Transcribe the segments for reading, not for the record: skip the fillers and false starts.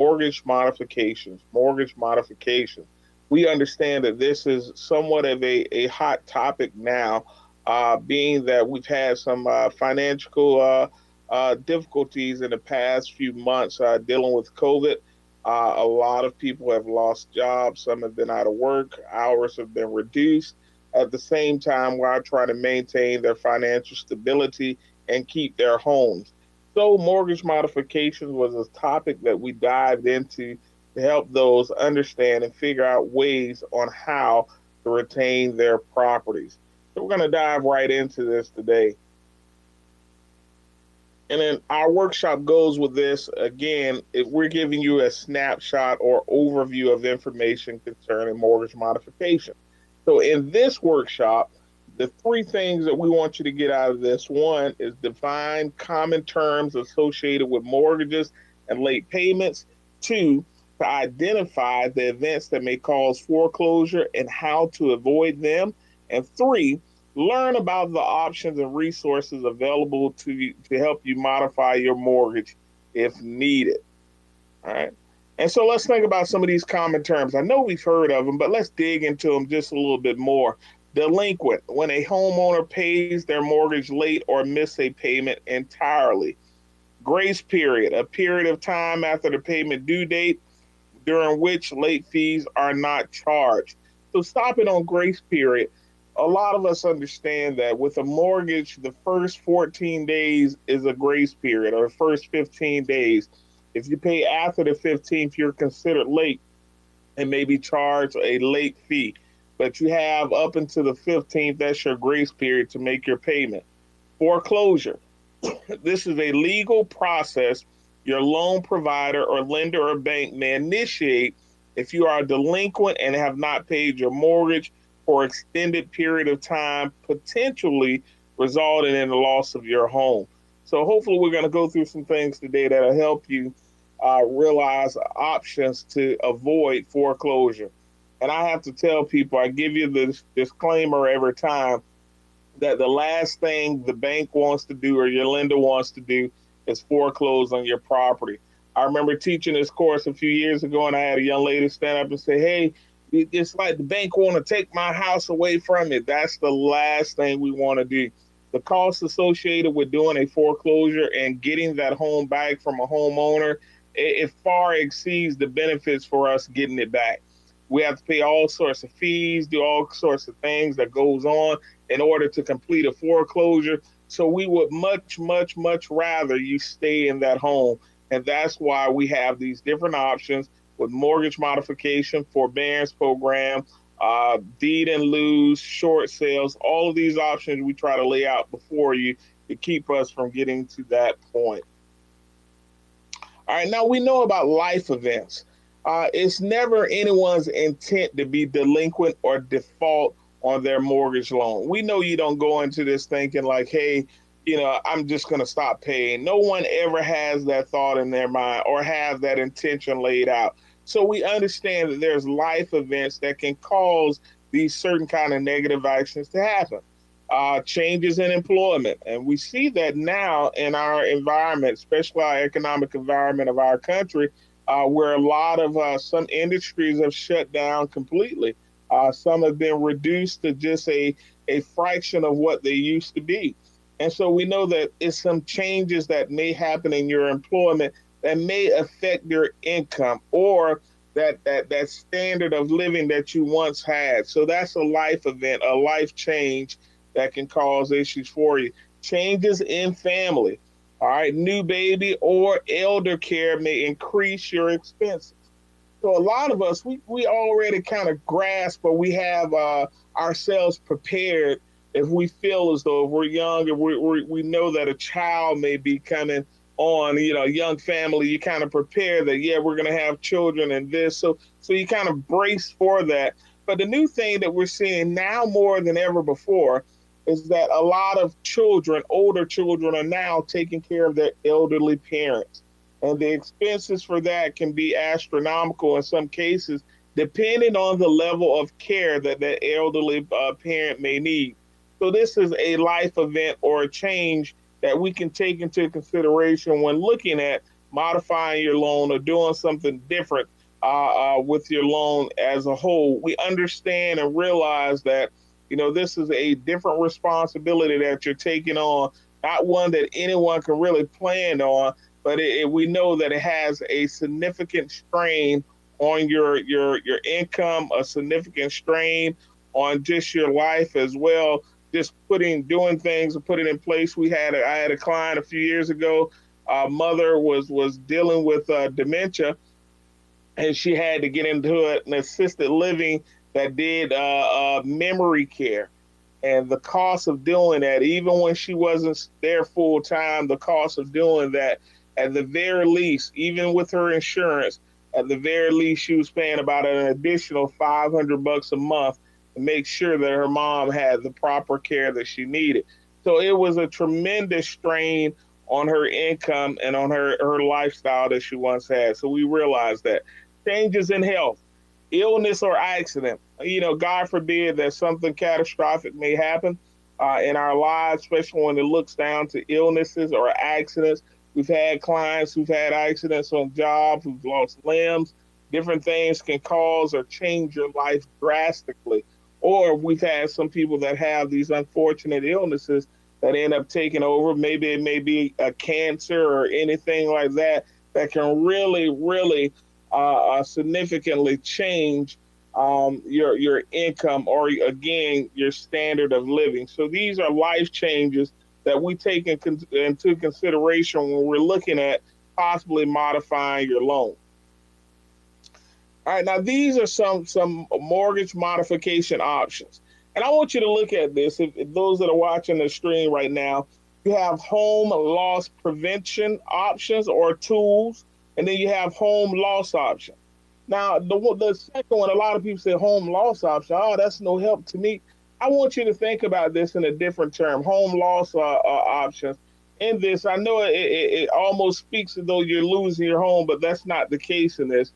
mortgage modifications, mortgage modifications. We understand that this is somewhat of a hot topic now, being that we've had some financial difficulties in the past few months dealing with COVID. A lot of people have lost jobs, some have been out of work, hours have been reduced. At the same time, while trying to maintain their financial stability and keep their homes. So, mortgage modifications was a topic that we dived into to help those understand and figure out ways on how to retain their properties. So, we're going to dive right into this today. And then our workshop goes with this again. If we're giving you a snapshot or overview of information concerning mortgage modification. So, in this workshop, the three things that we want you to get out of this one is define common terms associated with mortgages and late payments. Two, to identify the events that may cause foreclosure and how to avoid them. And three, learn about the options and resources available to you to help you modify your mortgage if needed. All right. And so let's think about some of these common terms. I know we've heard of them, but let's dig into them just a little bit more. Delinquent, when a homeowner pays their mortgage late or miss a payment entirely. Grace period, a period of time after the payment due date during which late fees are not charged. So, stopping on grace period, a lot of us understand that with a mortgage, the first 14 days is a grace period, or the first 15 days. If you pay after the 15th, you're considered late and may be charged a late fee. But you have up until the 15th, that's your grace period to make your payment. Foreclosure. This is a legal process your loan provider or lender or bank may initiate if you are delinquent and have not paid your mortgage for an extended period of time, potentially resulting in the loss of your home. So hopefully we're going to go through some things today that'll help you realize options to avoid foreclosure. And I have to tell people, I give you this disclaimer every time that the last thing the bank wants to do or your lender wants to do is foreclose on your property. I remember teaching this course a few years ago, and I had a young lady stand up and say, "Hey, it's like the bank want to take my house away from me." That's the last thing we want to do. The cost associated with doing a foreclosure and getting that home back from a homeowner, it far exceeds the benefits for us getting it back. We have to pay all sorts of fees, do all sorts of things that goes on in order to complete a foreclosure. So we would much, much, much rather you stay in that home. And that's why we have these different options with mortgage modification, forbearance program, deed and lose, short sales, all of these options we try to lay out before you to keep us from getting to that point. All right, now we know about life events. It's never anyone's intent to be delinquent or default on their mortgage loan. We know you don't go into this thinking like, hey, I'm just going to stop paying. No one ever has that thought in their mind or have that intention laid out. So we understand that there's life events that can cause these certain kind of negative actions to happen. Changes in employment. And we see that now in our environment, especially our economic environment of our country, where a lot of some industries have shut down completely. Some have been reduced to just a fraction of what they used to be. And so we know that it's some changes that may happen in your employment that may affect your income or that standard of living that you once had. So that's a life event, a life change that can cause issues for you. Changes in family. All right, new baby or elder care may increase your expenses. So a lot of us, we already kind of grasp or we have ourselves prepared if we feel as though if we're young and we know that a child may be coming on, a young family, you kind of prepare that, yeah, we're going to have children and this. So you kind of brace for that. But the new thing that we're seeing now more than ever before is that a lot of children, older children, are now taking care of their elderly parents. And the expenses for that can be astronomical in some cases, depending on the level of care that that elderly parent may need. So this is a life event or a change that we can take into consideration when looking at modifying your loan or doing something different with your loan as a whole, we understand and realize that, this is a different responsibility that you're taking on, not one that anyone can really plan on, but we know that it has a significant strain on your income, a significant strain on just your life as well. Just doing things and putting in place. I had a client a few years ago. Mother was dealing with dementia, and she had to get into an assisted living that did memory care. And the cost of doing that, even when she wasn't there full time, the cost of doing that, at the very least, even with her insurance, at the very least, she was paying about an additional $500 a month to make sure that her mom had the proper care that she needed. So it was a tremendous strain on her income and on her lifestyle that she once had. So we realized that changes in health, illness or accident, God forbid that something catastrophic may happen in our lives, especially when it looks down to illnesses or accidents. We've had clients who've had accidents on jobs, who've lost limbs. Different things can cause or change your life drastically. Or we've had some people that have these unfortunate illnesses that end up taking over. Maybe it may be a cancer or anything like that that can really, really significantly change your income or, again, your standard of living. So these are life changes that we take into consideration when we're looking at possibly modifying your loan. All right, now these are some mortgage modification options. And I want you to look at this. If those that are watching the stream right now, you have home loss prevention options or tools, and then you have home loss option. Now, the second one, a lot of people say home loss option. Oh, that's no help to me. I want you to think about this in a different term, home loss options. In this, I know it almost speaks as though you're losing your home, but that's not the case in this.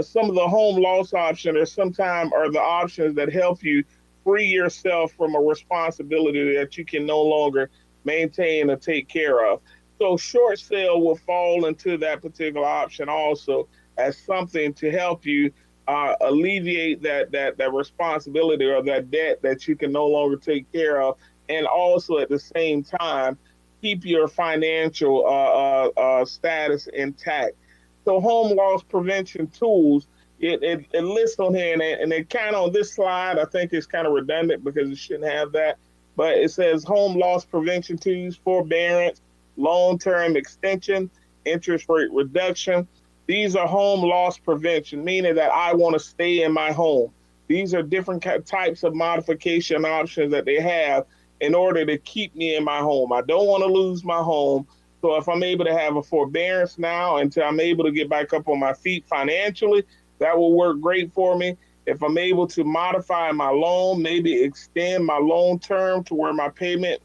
Some of the home loss options are the options that help you free yourself from a responsibility that you can no longer maintain or take care of. So short sale will fall into that particular option also as something to help you alleviate that responsibility or that debt that you can no longer take care of, and also at the same time keep your financial status intact. So home loss prevention tools, it lists on here, and it kind of on this slide, I think it's kind of redundant because it shouldn't have that, but it says home loss prevention tools, forbearance, long-term extension, interest rate reduction. These are home loss prevention, meaning that I want to stay in my home. These are different types of modification options that they have in order to keep me in my home. I don't want to lose my home. So if I'm able to have a forbearance now until I'm able to get back up on my feet financially, that will work great for me. If I'm able to modify my loan, maybe extend my loan term to where my payment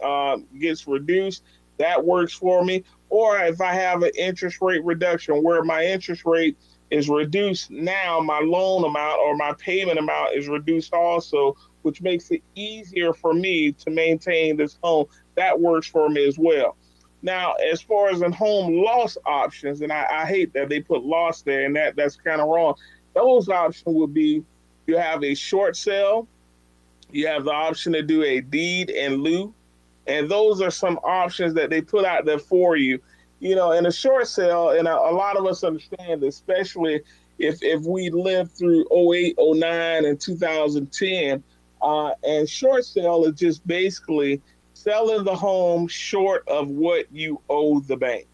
gets reduced, that works for me. Or if I have an interest rate reduction where my interest rate is reduced now, my loan amount or my payment amount is reduced also, which makes it easier for me to maintain this home, that works for me as well. Now, as far as in home loss options, and I hate that they put loss there, and that's kind of wrong. Those options would be, you have a short sale, you have the option to do a deed in lieu, and those are some options that they put out there for you. In a short sale, and a lot of us understand, especially if we lived through 08, 09, and 2010, and short sale is just basically selling the home short of what you owe the bank.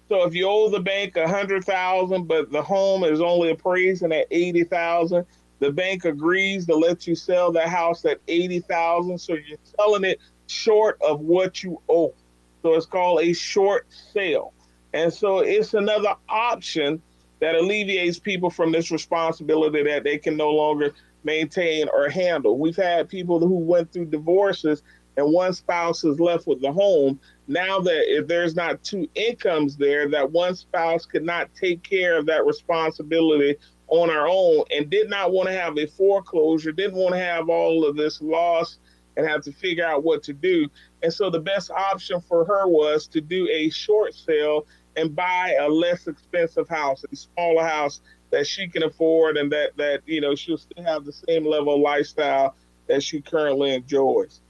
So if you owe the bank $100,000, but the home is only appraising at $80,000, the bank agrees to let you sell the house at $80,000. So you're selling it short of what you owe. So it's called a short sale. And so it's another option that alleviates people from this responsibility that they can no longer maintain or handle. We've had people who went through divorces and one spouse is left with the home. Now that if there's not two incomes there, that one spouse could not take care of that responsibility on our own and did not want to have a foreclosure, didn't want to have all of this loss and have to figure out what to do. And so the best option for her was to do a short sale and buy a less expensive house, a smaller house that she can afford, and that she'll still have the same level of lifestyle that she currently enjoys.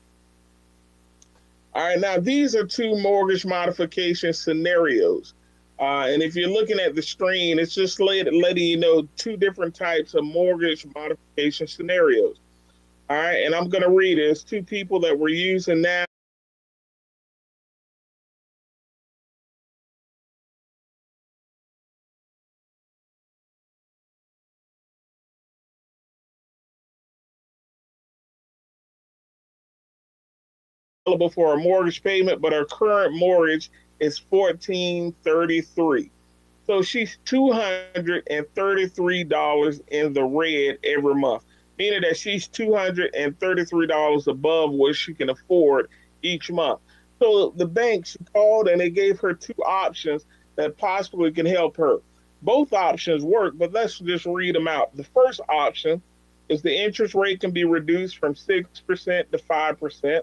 All right, now these are two mortgage modification scenarios. And if you're looking at the screen, it's just letting you know two different types of mortgage modification scenarios. All right, and I'm going to read it. It's two people that we're using now. Available for a mortgage payment, but her current mortgage is 1433. So she's $233 in the red every month, meaning that she's $233 above what she can afford each month. So the bank, she called and they gave her two options that possibly can help her. Both options work, but let's just read them out. The first option is the interest rate can be reduced from 6% to 5%.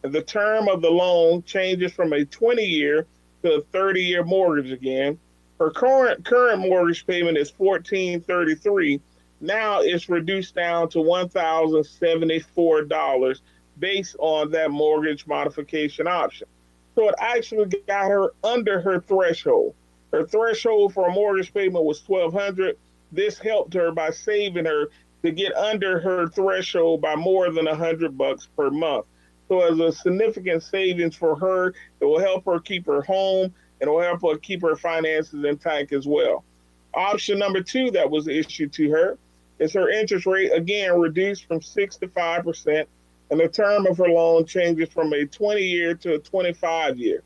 And the term of the loan changes from a 20-year to a 30-year mortgage again. Her current mortgage payment is 1433. Now it's reduced down to $1,074 based on that mortgage modification option. So it actually got her under her threshold. Her threshold for a mortgage payment was 1,200. This helped her by saving her to get under her threshold by more than $100 per month. So as a significant savings for her, it will help her keep her home and it will help her keep her finances intact as well. Option number two that was issued to her is her interest rate, again, reduced from 6 to 5%, and the term of her loan changes from a 20-year to a 25-year.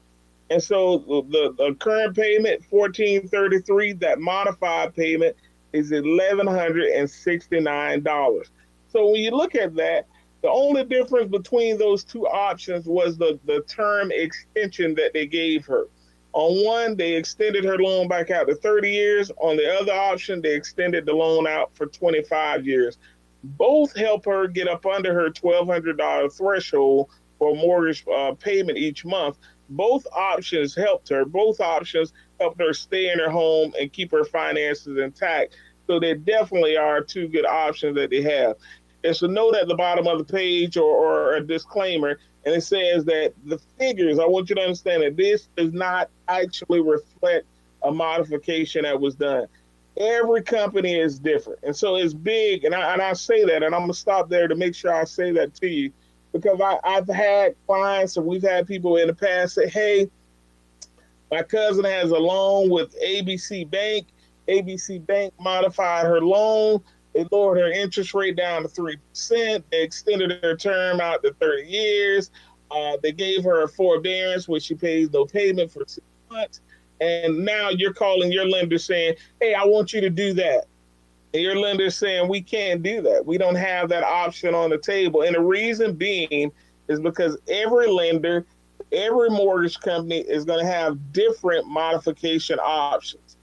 And so the current payment, 1433, that modified payment is $1,169. So when you look at that, the only difference between those two options was the term extension that they gave her. On one, they extended her loan back out to 30 years. On the other option, they extended the loan out for 25 years. Both help her get up under her $1,200 threshold for a mortgage payment each month. Both options helped her. Both options helped her stay in her home and keep her finances intact. So they definitely are two good options that they have. It's a note at the bottom of the page or a disclaimer, and it says that the figures, I want you to understand that this does not actually reflect a modification that was done. Every company is different. And so it's big, and I say that, and I'm going to stop there to make sure I say that to you, because I've had clients and we've had people in the past say, hey, my cousin has a loan with ABC Bank. ABC Bank modified her loan. They lowered her interest rate down to 3%. They extended her term out to 30 years. They gave her a forbearance where she pays no payment for 6 months. And now you're calling your lender saying, hey, I want you to do that. And your lender's saying, we can't do that. We don't have that option on the table. And the reason being is because every lender, every mortgage company is going to have different modification options.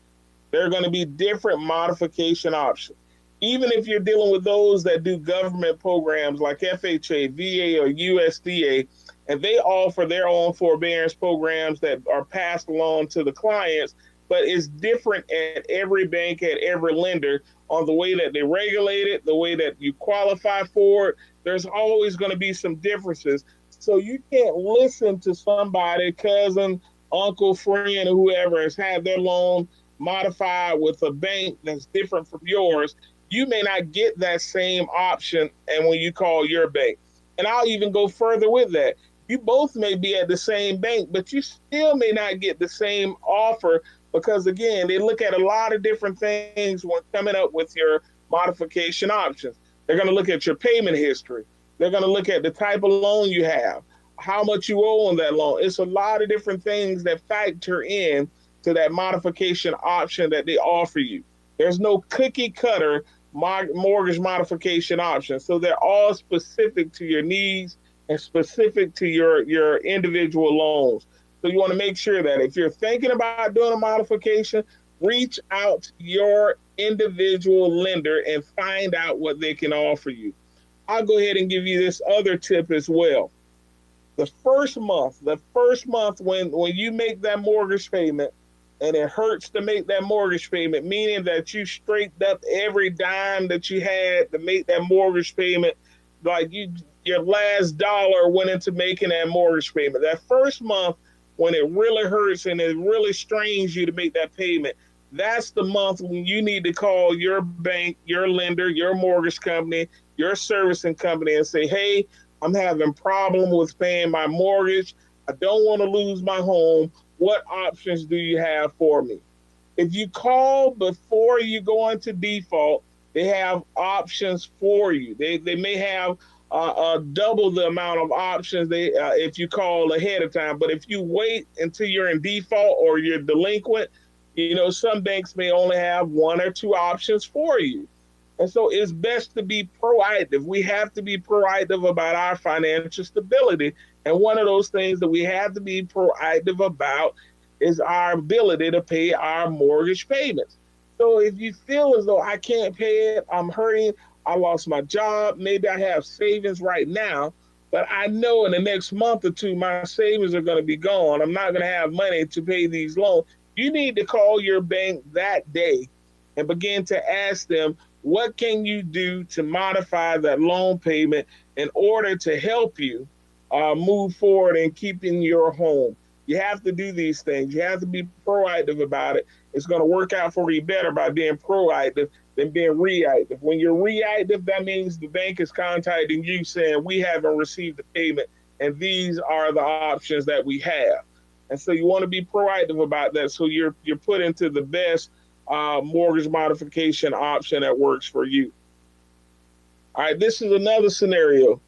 There are going to be different modification options. Even if you're dealing with those that do government programs like FHA, VA, or USDA, and they offer their own forbearance programs that are passed along to the clients, but it's different at every bank, at every lender, on the way that they regulate it, the way that you qualify for it. There's always going to be some differences. So you can't listen to somebody, cousin, uncle, friend, or whoever has had their loan modified with a bank that's different from yours. You may not get that same option and when you call your bank. And I'll even go further with that. You both may be at the same bank, but you still may not get the same offer because, again, they look at a lot of different things when coming up with your modification options. They're going to look at your payment history. They're going to look at the type of loan you have, how much you owe on that loan. It's a lot of different things that factor in to that modification option that they offer you. There's no cookie cutter mortgage modification option. So they're all specific to your needs and specific to your individual loans. So you want to make sure that if you're thinking about doing a modification, reach out to your individual lender and find out what they can offer you. I'll go ahead and give you this other tip as well. The first month when you make that mortgage payment, and it hurts to make that mortgage payment, meaning that you straightened up every dime that you had to make that mortgage payment, like your last dollar went into making that mortgage payment. That first month, when it really hurts and it really strains you to make that payment, that's the month when you need to call your bank, your lender, your mortgage company, your servicing company, and say, hey, I'm having problem with paying my mortgage. I don't want to lose my home. What options do you have for me? If you call before you go into default, they have options for you. They may have double the amount of options they if you call ahead of time. But if you wait until you're in default or you're delinquent, you know, some banks may only have one or two options for you. And so it's best to be proactive. We have to be proactive about our financial stability. And one of those things that we have to be proactive about is our ability to pay our mortgage payments. So if you feel as though I can't pay it, I'm hurting, I lost my job, maybe I have savings right now, but I know in the next month or two, my savings are going to be gone. I'm not going to have money to pay these loans. You need to call your bank that day and begin to ask them, what can you do to modify that loan payment in order to help you move forward in keeping your home? You have to do these things. You have to be proactive about it. It's going to work out for you better by being proactive than being reactive. When you're reactive, that means the bank is contacting you saying, we haven't received the payment, and these are the options that we have. And so you want to be proactive about that so you're put into the best mortgage modification option that works for you. All right, this is another scenario.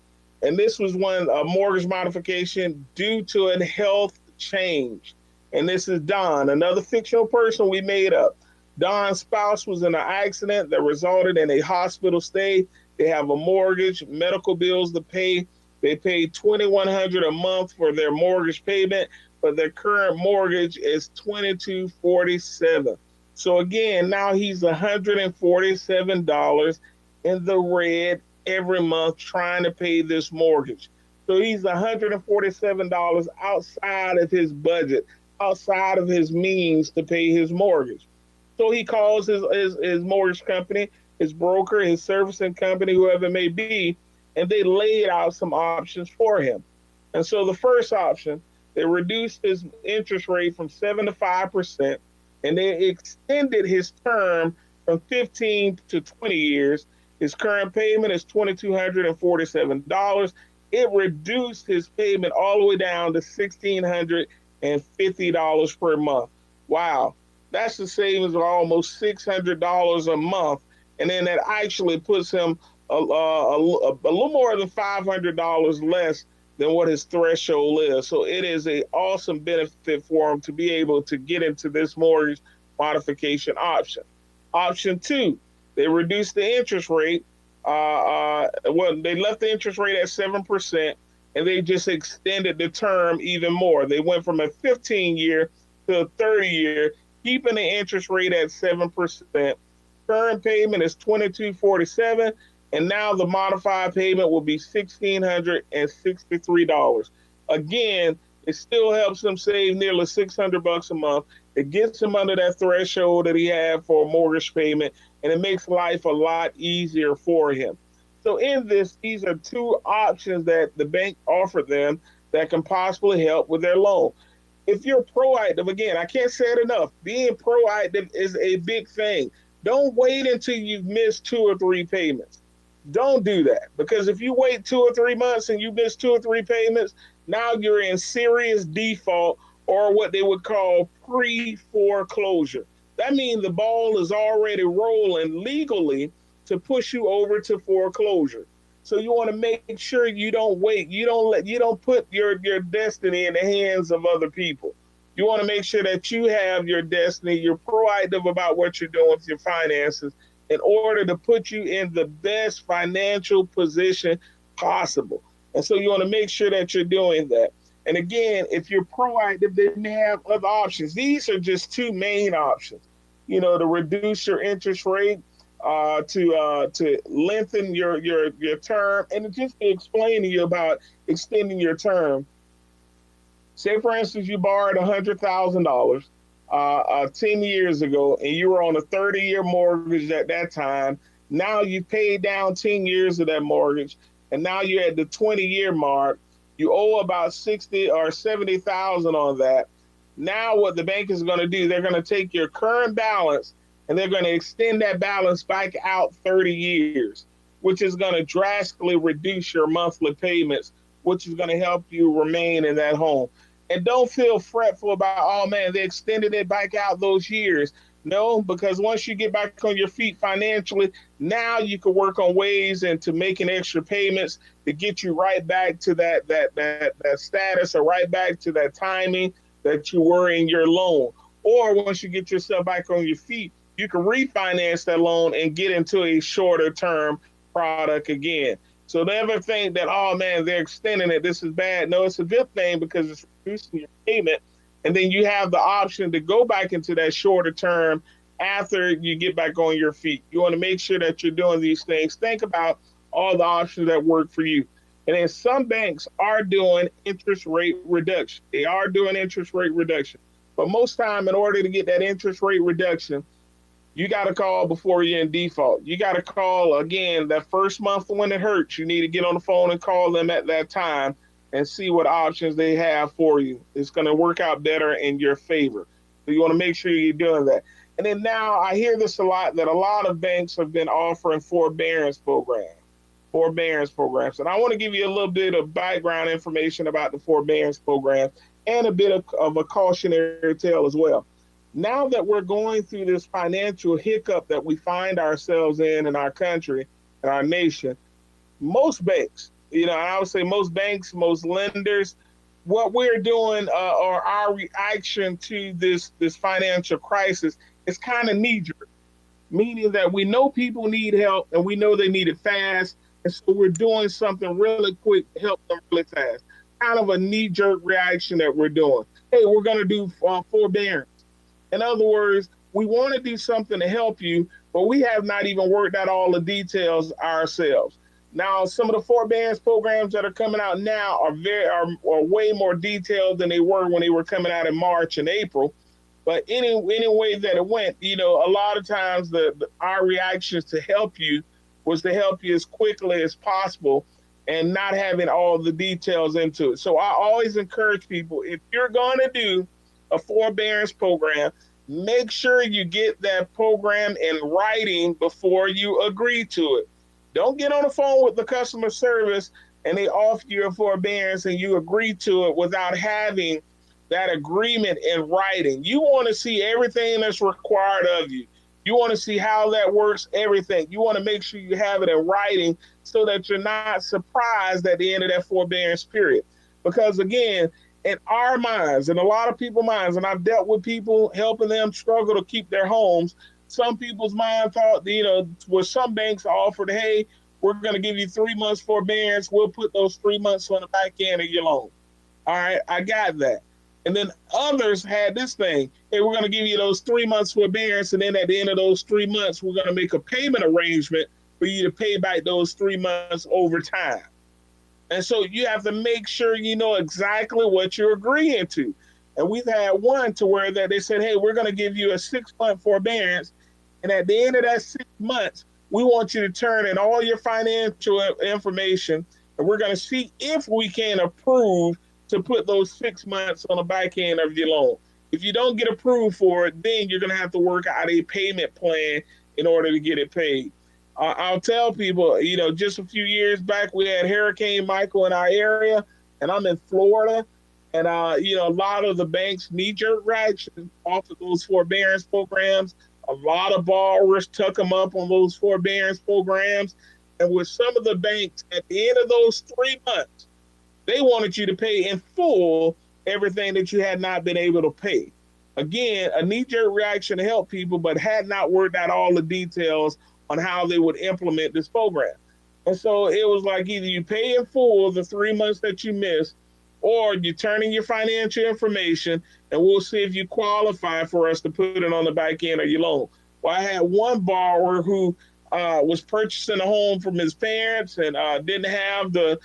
And this was one mortgage modification due to a health change. And this is Don, another fictional person we made up. Don's spouse was in an accident that resulted in a hospital stay. They have a mortgage, medical bills to pay. They pay $2,100 a month for their mortgage payment, but their current mortgage is $2,247. So again, now he's $147 in the red every month trying to pay this mortgage. So he's $147 outside of his budget, outside of his means to pay his mortgage. So he calls his mortgage company, his broker, his servicing company, whoever it may be, and they laid out some options for him. And so the first option, they reduced his interest rate from 7 to 5%, and they extended his term from 15 to 20 years. His current payment is $2,247. It reduced his payment all the way down to $1,650 per month. Wow, that's the savings of almost $600 a month. And then that actually puts him a little more than $500 less than what his threshold is. So it is an awesome benefit for him to be able to get into this mortgage modification option. Option two, they reduced the interest rate. They left the interest rate at 7%, and they just extended the term even more. They went from a 15-year to a 30-year, keeping the interest rate at 7%. Current payment is $2,247, and now the modified payment will be $1,663. Again, it still helps him save nearly $600 a month. It gets him under that threshold that he had for a mortgage payment, and it makes life a lot easier for him. So in this, these are two options that the bank offered them that can possibly help with their loan. If you're proactive, again, I can't say it enough, being proactive is a big thing. Don't wait until you've missed 2 or 3 payments. Don't do that, because if you wait 2 or 3 months and you miss 2 or 3 payments, now you're in serious default, or what they would call pre-foreclosure. That means the ball is already rolling legally to push you over to foreclosure. So you want to make sure you don't wait. You don't put your destiny in the hands of other people. You want to make sure that you have your destiny. You're proactive about what you're doing with your finances in order to put you in the best financial position possible. And so you want to make sure that you're doing that. And again, if you're proactive, they may have other options. These are just 2 main options, you know, to reduce your interest rate, to lengthen your term, and just to explain to you about extending your term. Say, for instance, you borrowed $100,000 10 years ago, and you were on a 30-year mortgage at that time. Now you paid down 10 years of that mortgage, and now you're at the 20-year mark. You owe about 60 or 70,000 on that. Now what the bank is going to do, they're going to take your current balance and they're going to extend that balance back out 30 years, which is going to drastically reduce your monthly payments, which is going to help you remain in that home. And don't feel fretful about, oh man, they extended it back out those years. No, because once you get back on your feet financially, now you can work on ways into making extra payments to get you right back to that status, or right back to that timing that you were in your loan. Or once you get yourself back on your feet, you can refinance that loan and get into a shorter term product again. So never think that, oh man, they're extending it, this is bad. No, it's a good thing because it's reducing your payment. And then you have the option to go back into that shorter term after you get back on your feet. You want to make sure that you're doing these things. Think about all the options that work for you. And then some banks are doing interest rate reduction. They are doing interest rate reduction. But most time, in order to get that interest rate reduction, you got to call before you're in default. You got to call again that first month when it hurts. You need to get on the phone and call them at that time and see what options they have for you. It's going to work out better in your favor. So you want to make sure you're doing that. And then now I hear this a lot, that a lot of banks have been offering forbearance programs. And I want to give you a little bit of background information about the forbearance program and a bit of a cautionary tale as well. Now that we're going through this financial hiccup that we find ourselves in our country and our nation, most banks, I would say most banks, most lenders, what we're doing or our reaction to this financial crisis is kind of knee-jerk, meaning that we know people need help and we know they need it fast, and so we're doing something really quick to help them really fast. Kind of a knee-jerk reaction that we're doing. Hey, we're going to do forbearance. In other words, we want to do something to help you, but we have not even worked out all the details ourselves. Now, some of the forbearance programs that are coming out now are way more detailed than they were when they were coming out in March and April. But any way that it went, a lot of times our reactions to help you was to help you as quickly as possible and not having all the details into it. So I always encourage people, if you're going to do a forbearance program, make sure you get that program in writing before you agree to it. Don't get on the phone with the customer service and they offer you a forbearance and you agree to it without having that agreement in writing. You want to see everything that's required of you. You want to see how that works, everything. You want to make sure you have it in writing so that you're not surprised at the end of that forbearance period. Because again, in our minds, and a lot of people's minds, and I've dealt with people helping them struggle to keep their homes, some people's mind thought, where some banks offered, hey, we're going to give you 3 months forbearance. We'll put those 3 months on the back end of your loan. All right, I got that. And then others had this thing. Hey, we're going to give you those 3 months forbearance, and then at the end of those 3 months, we're going to make a payment arrangement for you to pay back those 3 months over time. And so you have to make sure you know exactly what you're agreeing to. And we've had one to where that they said, hey, we're going to give you a 6-month forbearance. And at the end of that 6 months, we want you to turn in all your financial information, and we're going to see if we can approve to put those 6 months on the back end of your loan. If you don't get approved for it, then you're going to have to work out a payment plan in order to get it paid. I'll tell people, just a few years back, we had Hurricane Michael in our area, and I'm in Florida. And, a lot of the banks knee-jerk reaction off of those forbearance programs. A lot of borrowers took them up on those forbearance programs. And with some of the banks, at the end of those 3 months, they wanted you to pay in full everything that you had not been able to pay. Again, a knee-jerk reaction to help people, but had not worked out all the details on how they would implement this program. And so it was like either you pay in full the 3 months that you missed, or you turn in your financial information and we'll see if you qualify for us to put it on the back end of your loan. Well, I had one borrower who was purchasing a home from his parents and didn't have the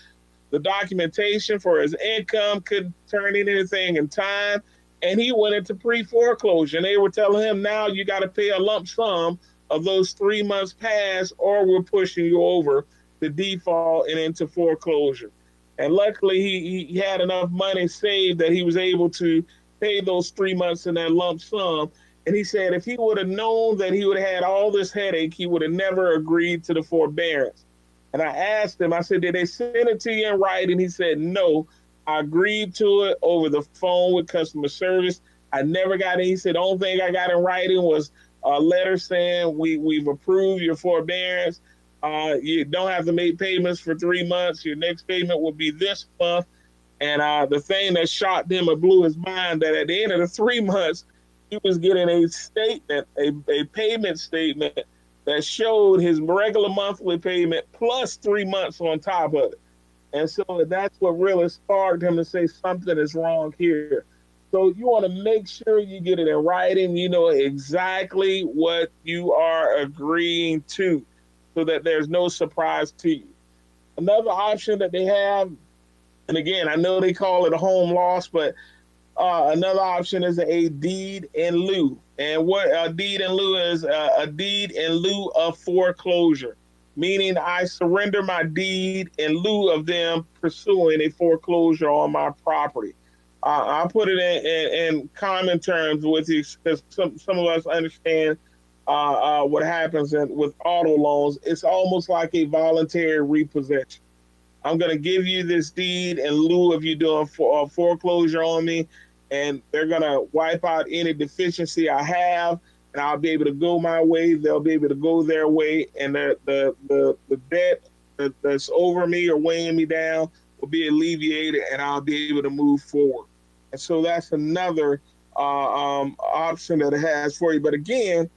documentation for his income, couldn't turn in anything in time. and he went into pre-foreclosure. And they were telling him, now you got to pay a lump sum of those 3 months past, or we're pushing you over to default and into foreclosure. And luckily, he had enough money saved that he was able to pay those 3 months in that lump sum. And he said if he would have known that he would have had all this headache, he would have never agreed to the forbearance. And I asked him, I said, did they send it to you in writing? He said, no. I agreed to it over the phone with customer service. I never got it. He said, the only thing I got in writing was a letter saying we've approved your forbearance. You don't have to make payments for 3 months. Your next payment will be this month. And the thing that shocked him or blew his mind, that at the end of the 3 months, he was getting a statement, a payment statement that showed his regular monthly payment plus 3 months on top of it. And so that's what really sparked him to say something is wrong here. So you want to make sure you get it in writing. You know exactly what you are agreeing to so that there's no surprise to you. Another option that they have, and again, I know they call it a home loss, but another option is a deed in lieu. And what a deed in lieu is, a deed in lieu of foreclosure, meaning I surrender my deed in lieu of them pursuing a foreclosure on my property. I'll put it in common terms with you because some of us understand what happens with auto loans. It's almost like a voluntary repossession. I'm going to give you this deed in lieu of you doing foreclosure on me, and they're going to wipe out any deficiency I have, and I'll be able to go my way. They'll be able to go their way, and the debt that's over me or weighing me down will be alleviated, and I'll be able to move forward. And so that's another option that it has for you. But again,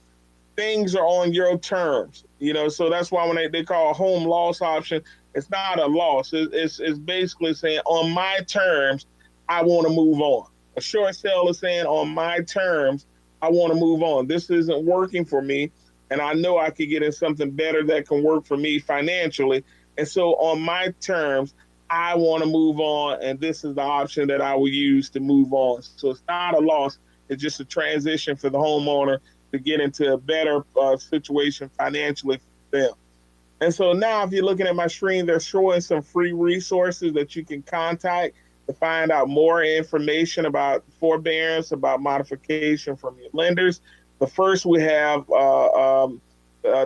things are on your terms, you know, so that's why when they call a home loss option, it's not a loss. It's basically saying on my terms, I want to move on. A short sale is saying on my terms, I want to move on. This isn't working for me, and I know I could get in something better that can work for me financially. And so on my terms, I want to move on, and this is the option that I will use to move on. So it's not a loss. It's just a transition for the homeowner to get into a better situation financially for them. And so now if you're looking at my screen, they're showing some free resources that you can contact to find out more information about forbearance, about modification from your lenders. The first we have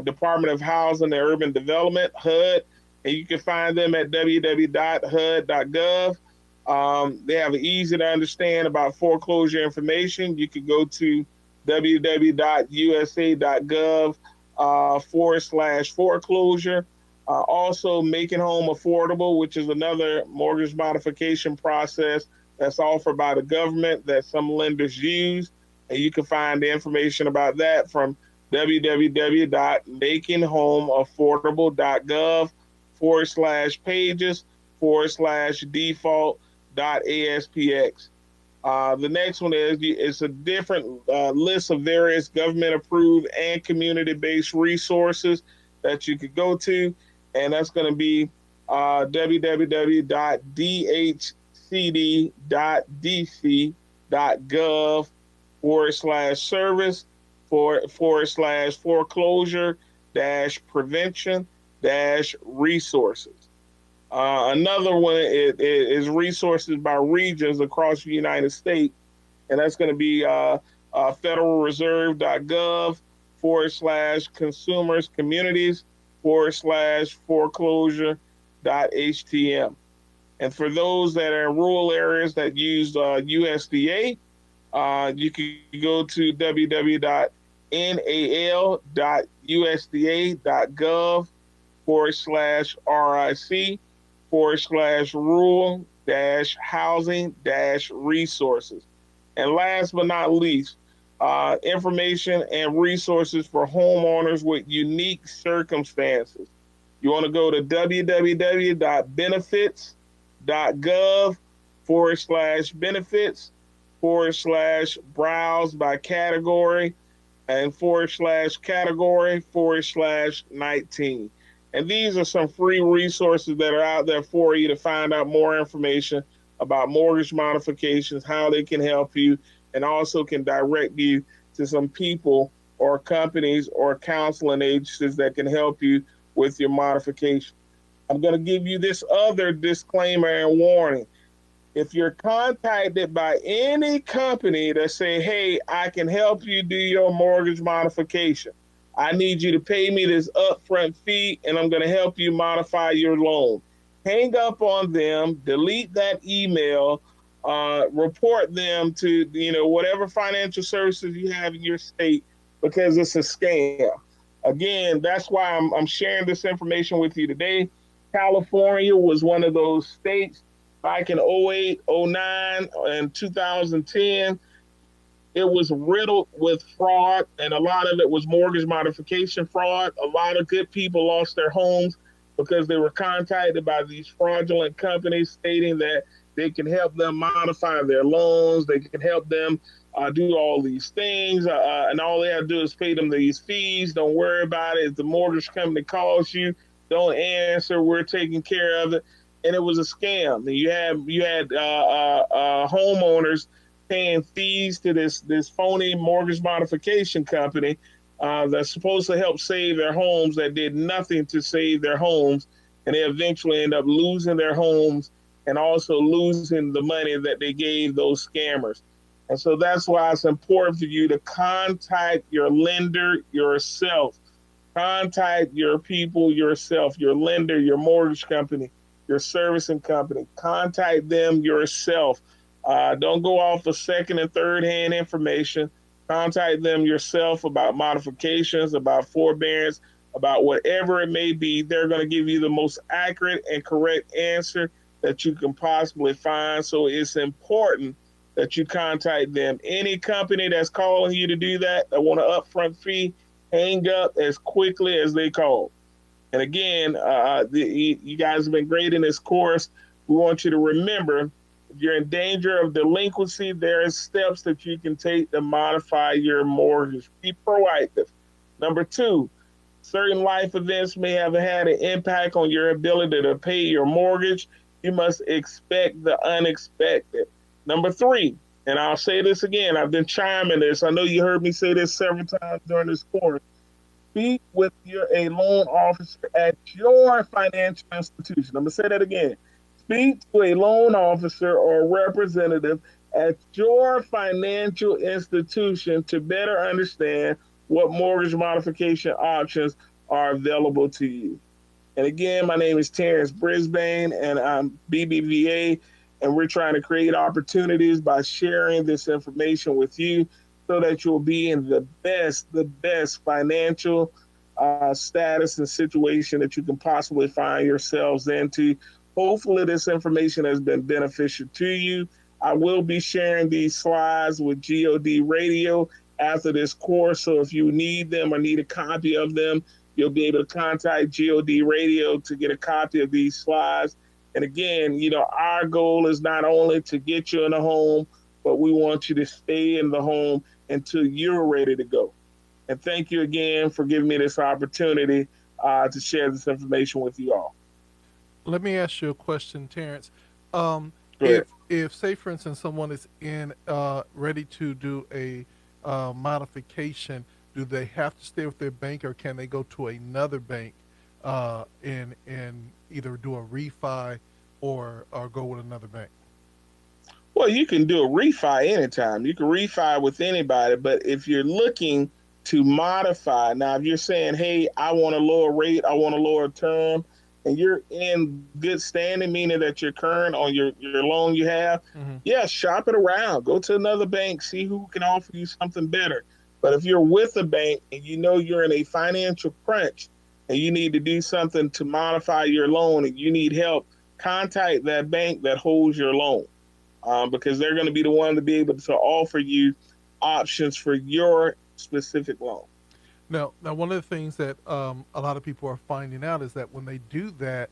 Department of Housing and Urban Development, HUD, and you can find them at www.hud.gov. They have easy to understand about foreclosure information. You can go to www.usa.gov/foreclosure. Also, Making Home Affordable, which is another mortgage modification process that's offered by the government that some lenders use. And you can find the information about that from www.makinghomeaffordable.gov/pages/default.aspx. The next one is it's a different list of various government-approved and community-based resources that you could go to, and that's going to be www.dhcd.dc.gov/foreclosure-prevention-resources. Another one is resources by regions across the United States, and that's going to be federalreserve.gov/consumers communities/foreclosure.htm. And for those that are in rural areas that use USDA, you can go to www.nal.usda.gov/RIC/rural-housing-resources. And last but not least, information and resources for homeowners with unique circumstances. You want to go to www.benefits.gov/benefits/browse by category and /category/19. And these are some free resources that are out there for you to find out more information about mortgage modifications, how they can help you, and also can direct you to some people or companies or counseling agencies that can help you with your modification. I'm going to give you this other disclaimer and warning. If you're contacted by any company that say, hey, I can help you do your mortgage modification, I need you to pay me this upfront fee and I'm going to help you modify your loan. Hang up on them, delete that email, report them to whatever financial services you have in your state, because it's a scam. Again, that's why I'm sharing this information with you today. California was one of those states back in 08, 09, and 2010. It was riddled with fraud, and a lot of it was mortgage modification fraud. A lot of good people lost their homes because they were contacted by these fraudulent companies stating that they can help them modify their loans, they can help them do all these things, and all they have to do is pay them these fees. Don't worry about it. If the mortgage company calls you, don't answer. We're taking care of it. And it was a scam. And you had homeowners paying fees to this phony mortgage modification company that's supposed to help save their homes, that did nothing to save their homes, and they eventually end up losing their homes and also losing the money that they gave those scammers. And so that's why it's important for you to contact your lender yourself. Contact your people yourself, your lender, your mortgage company, your servicing company. Contact them yourself. Don't go off of second and third hand information. Contact them yourself about modifications, about forbearance, about whatever it may be. They're going to give you the most accurate and correct answer that you can possibly find. So it's important that you contact them. Any company that's calling you to do that, that want an upfront fee, hang up as quickly as they call. And again, you guys have been great in this course. We want you to remember, if you're in danger of delinquency, there are steps that you can take to modify your mortgage. Be proactive. Number two, certain life events may have had an impact on your ability to pay your mortgage. You must expect the unexpected. Number three, and I'll say this again, I've been chiming this. I know you heard me say this several times during this course. Speak with a loan officer at your financial institution. I'm going to say that again. Speak to a loan officer or representative at your financial institution to better understand what mortgage modification options are available to you. And again, my name is Terrence Brisbane, and I'm BBVA, and we're trying to create opportunities by sharing this information with you so that you'll be in the best financial status and situation that you can possibly find yourselves into. Hopefully this information has been beneficial to you. I will be sharing these slides with GOD Radio after this course, so if you need them or need a copy of them, you'll be able to contact GOD Radio to get a copy of these slides. And again, our goal is not only to get you in a home, but we want you to stay in the home until you're ready to go. And thank you again for giving me this opportunity to share this information with you all. Let me ask you a question, Terrence. Go ahead. If say for instance someone is in ready to do a modification, do they have to stay with their bank, or can they go to another bank and either do a refi or go with another bank? Well, you can do a refi anytime. You can refi with anybody, but if you're looking to modify, now if you're saying, hey, I want a lower rate, I want a lower term, and you're in good standing, meaning that you're current on your loan you have, yeah, shop it around. Go to another bank, see who can offer you something better. But if you're with a bank and you know you're in a financial crunch and you need to do something to modify your loan and you need help, contact that bank that holds your loan. Because they're going to be the one to be able to offer you options for your specific loan. Now, one of the things that a lot of people are finding out is that when they do that,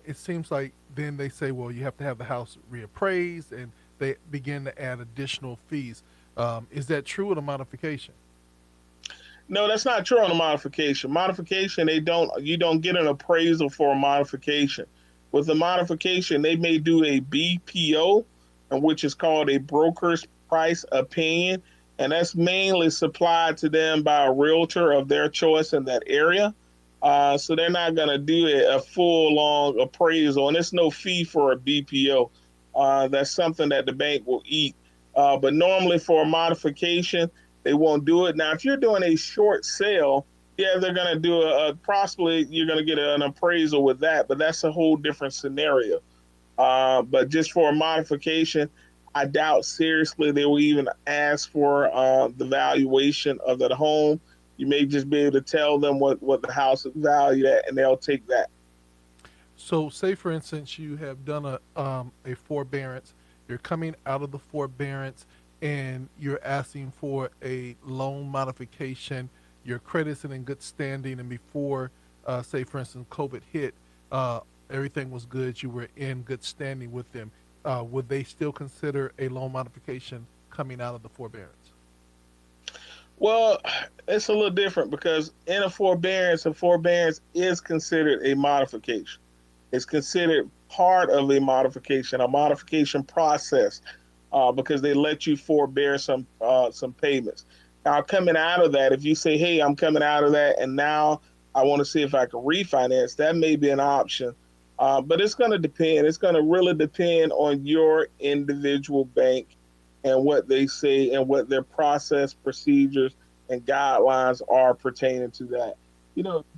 it seems like then they say, well, you have to have the house reappraised, and they begin to add additional fees. Is that true with a modification? No, that's not true on a modification. Modification, you don't get an appraisal for a modification. With a modification, they may do a BPO, which is called a broker's price opinion, and that's mainly supplied to them by a realtor of their choice in that area. So they're not going to do a full long appraisal, and it's no fee for a BPO. That's something that the bank will eat. But normally for a modification, they won't do it. Now, if you're doing a short sale, yeah, they're going to do possibly you're going to get an appraisal with that, but that's a whole different scenario. But just for a modification, I doubt seriously they will even ask for the valuation of the home. You may just be able to tell them what the house is valued at, and they'll take that. So, say for instance, you have done a forbearance. You're coming out of the forbearance, and you're asking for a loan modification. Your credit's in good standing, and before, say for instance, COVID hit, uh, everything was good. You were in good standing with them. Would they still consider a loan modification coming out of the forbearance? Well, it's a little different because in a forbearance is considered a modification. It's considered part of a modification process, because they let you forbear some payments. Now, coming out of that, if you say, "Hey, I'm coming out of that, and now I want to see if I can refinance," that may be an option. But it's going to depend. It's going to really depend on your individual bank and what they say and what their process, procedures, and guidelines are pertaining to that.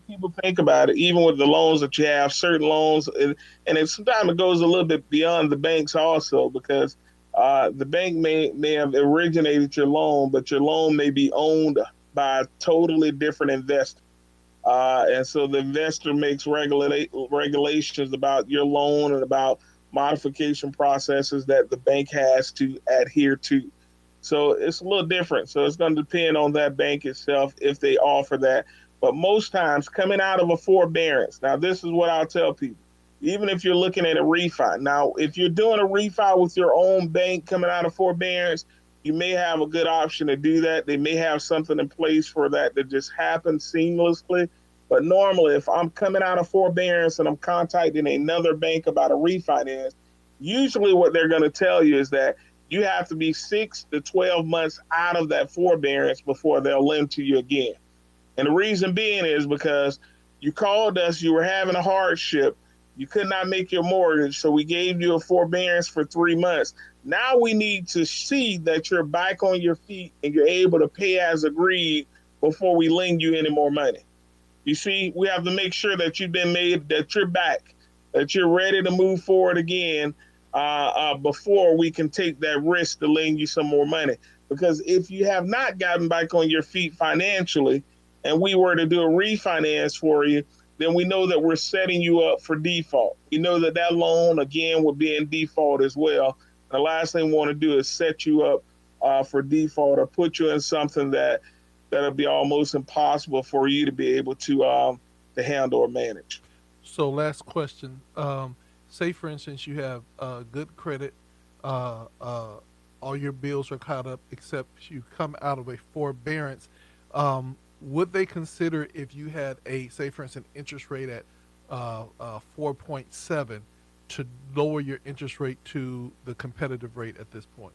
People think about it, even with the loans that you have, certain loans, and sometimes it goes a little bit beyond the banks also, because the bank may have originated your loan, but your loan may be owned by a totally different investor. And so the investor makes regulations about your loan and about modification processes that the bank has to adhere to. So it's a little different. So it's going to depend on that bank itself if they offer that. But most times, coming out of a forbearance, now this is what I'll tell people. Even if you're looking at a refi, now if you're doing a refi with your own bank coming out of forbearance, you may have a good option to do that. They may have something in place for that to just happen seamlessly. But normally, if I'm coming out of forbearance and I'm contacting another bank about a refinance, usually what they're going to tell you is that you have to be 6 to 12 months out of that forbearance before they'll lend to you again. And the reason being is because you called us, you were having a hardship, you could not make your mortgage, so we gave you a forbearance for 3 months. Now we need to see that you're back on your feet and you're able to pay as agreed before we lend you any more money. You see, we have to make sure that you've been made, that you're back, that you're ready to move forward again, before we can take that risk to lend you some more money. Because if you have not gotten back on your feet financially, and we were to do a refinance for you, then we know that we're setting you up for default. We know that that loan, again, will be in default as well. And the last thing we want to do is set you up for default or put you in something that'll be almost impossible for you to be able to handle or manage. So, last question. Say, for instance, you have good credit, uh, uh, all your bills are caught up, except you come out of a forbearance. Would they consider if you had say, for instance, interest rate at 4.7 to lower your interest rate to the competitive rate at this point?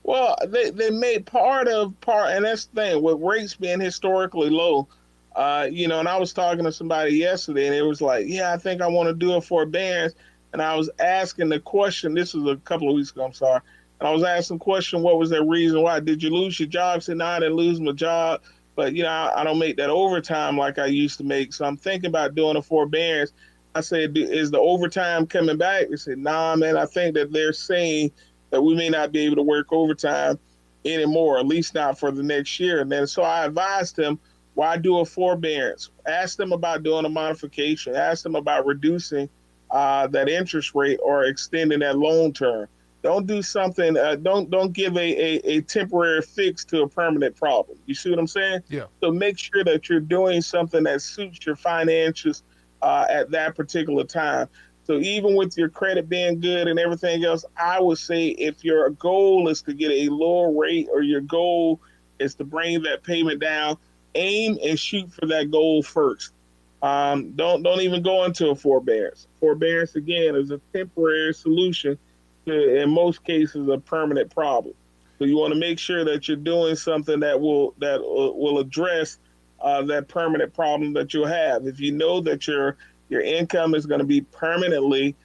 Well, they made and that's the thing with rates being historically low. And I was talking to somebody yesterday, and it was like, yeah, I think I want to do a forbearance, and I was asking the question. This was a couple of weeks ago. I'm sorry, and I was asking the question, what was the reason why? Did you lose your job? I said, no, I didn't lose my job, but I don't make that overtime like I used to make. So I'm thinking about doing a forbearance. I said, is the overtime coming back? They said, nah, man. I think that they're saying that we may not be able to work overtime anymore, at least not for the next year. And then so I advised him, why do a forbearance? Ask them about doing a modification. Ask them about reducing that interest rate or extending that loan term. Don't do something. Don't give a temporary fix to a permanent problem. You see what I'm saying? Yeah. So make sure that you're doing something that suits your finances at that particular time. So even with your credit being good and everything else, I would say if your goal is to get a lower rate or your goal is to bring that payment down, aim and shoot for that goal first. Don't even go into a forbearance. Forbearance again is a temporary solution in most cases, a permanent problem. So you want to make sure that you're doing something that will address that permanent problem that you'll have. If you know that your income is going to be permanently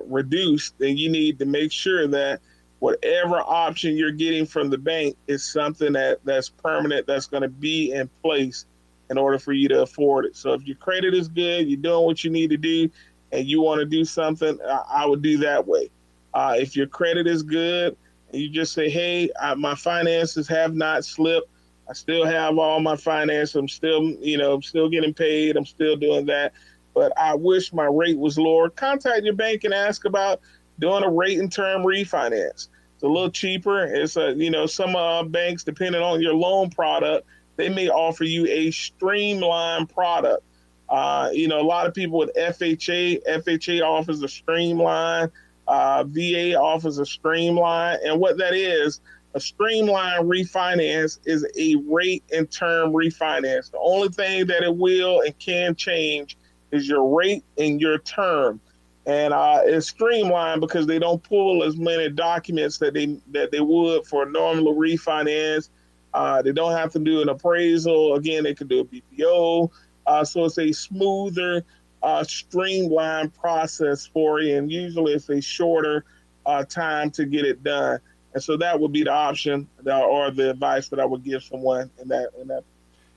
reduced, then you need to make sure that whatever option you're getting from the bank is something that's permanent, that's going to be in place in order for you to afford it. So if your credit is good, you're doing what you need to do, and you want to do something, I would do that way. If your credit is good and you just say, hey, my finances have not slipped, I still have all my finances, I'm still, I'm still getting paid, I'm still doing that, but I wish my rate was lower, contact your bank and ask about doing a rate and term refinance. It's a little cheaper. Some banks, depending on your loan product, they may offer you a streamlined product. A lot of people with FHA offers a streamline, VA offers a streamline. And what that is, a streamline refinance is a rate and term refinance. The only thing that it will and can change is your rate and your term. And it's streamlined because they don't pull as many documents that they would for a normal refinance. They don't have to do an appraisal. Again, they can do a BPO. So it's a smoother, streamlined process for you, and usually it's a shorter time to get it done. And so that would be the option or the advice that I would give someone in that.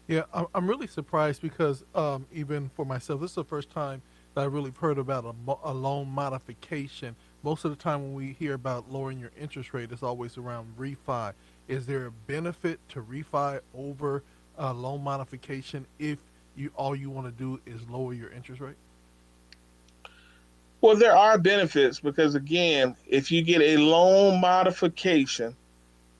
Yeah, I'm really surprised because even for myself, this is the first time that I really heard about a loan modification. Most of the time, when we hear about lowering your interest rate, it's always around refi. Is there a benefit to refi over loan modification if you all you want to do is lower your interest rate? Well, there are benefits because, again, if you get a loan modification,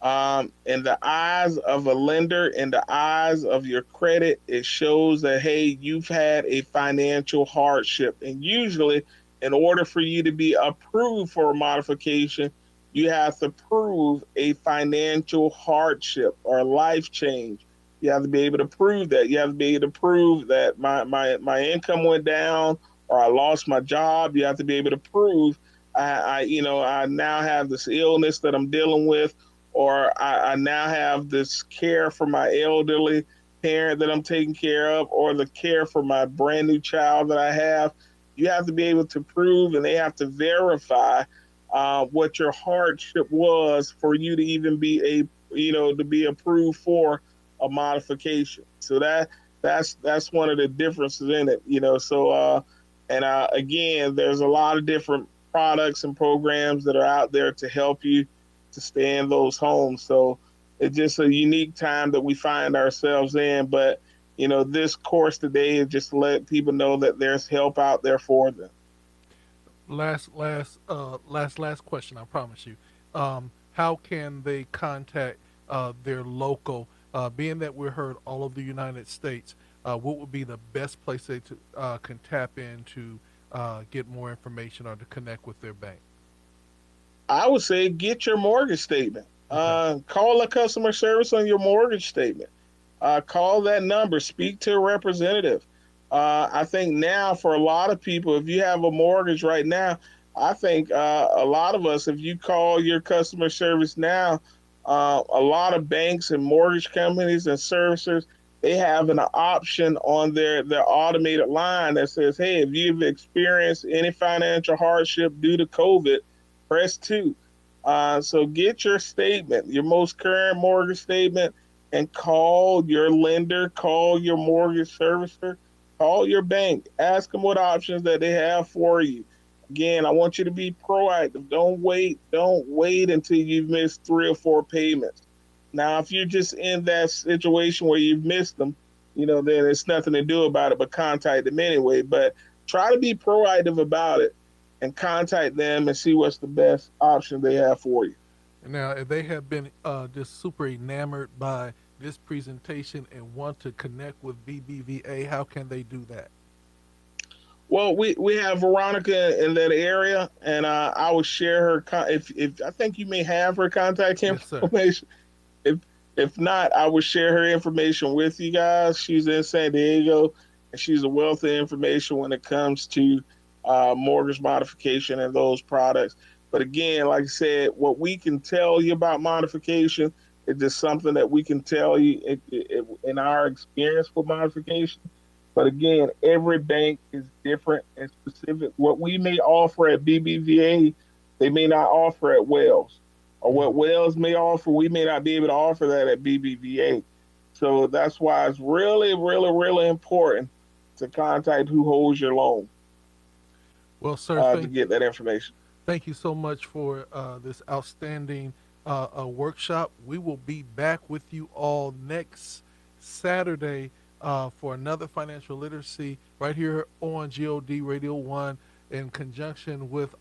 in the eyes of a lender, in the eyes of your credit, it shows that, hey, you've had a financial hardship. And usually, in order for you to be approved for a modification, you have to prove a financial hardship or life change. You have to be able to prove that. You have to be able to prove that my income went down or I lost my job. You have to be able to prove I now have this illness that I'm dealing with, or I now have this care for my elderly parent that I'm taking care of, or the care for my brand new child that I have. You have to be able to prove, and they have to verify what your hardship was for you to even be to be approved for a modification. So that's one of the differences in it. And again, there's a lot of different products and programs that are out there to help you to stay in those homes. So it's just a unique time that we find ourselves in. But this course today is just to let people know that there's help out there for them. Last question. I promise you. How can they contact their local? Being that we're heard all over the United States, what would be the best place they can tap in to get more information or to connect with their bank? I would say get your mortgage statement. Okay. Call a customer service on your mortgage statement. Call that number. Speak to a representative. I think now for a lot of people, if you have a mortgage right now, I think a lot of us, if you call your customer service now, a lot of banks and mortgage companies and servicers, they have an option on their automated line that says, hey, if you've experienced any financial hardship due to COVID, press 2. So get your statement, your most current mortgage statement, and call your lender, call your mortgage servicer, call your bank, ask them what options that they have for you. Again, I want you to be proactive. Don't wait. Don't wait until you've missed 3 or 4 payments. Now, if you're just in that situation where you've missed them, then it's nothing to do about it but contact them anyway. But try to be proactive about it and contact them and see what's the best option they have for you. Now, if they have been just super enamored by this presentation and want to connect with BBVA, how can they do that? Well, we have Veronica in that area, and I will share her. If I think you may have her contact Yes, sir. information. If if not, I will share her information with you guys. She's in San Diego, and she's a wealth of information when it comes to mortgage modification and those products. But again, like I said, what we can tell you about modification is just something that we can tell you in our experience with modification. But again, every bank is different and specific. What we may offer at BBVA, they may not offer at Wells, or what Wells may offer, we may not be able to offer that at BBVA. So that's why it's really, really, really important to contact who holds your loan Well, sir, to get that information. thank you so much for this outstanding workshop. We will be back with you all next Saturday for another financial literacy right here on God Radio 1 in conjunction with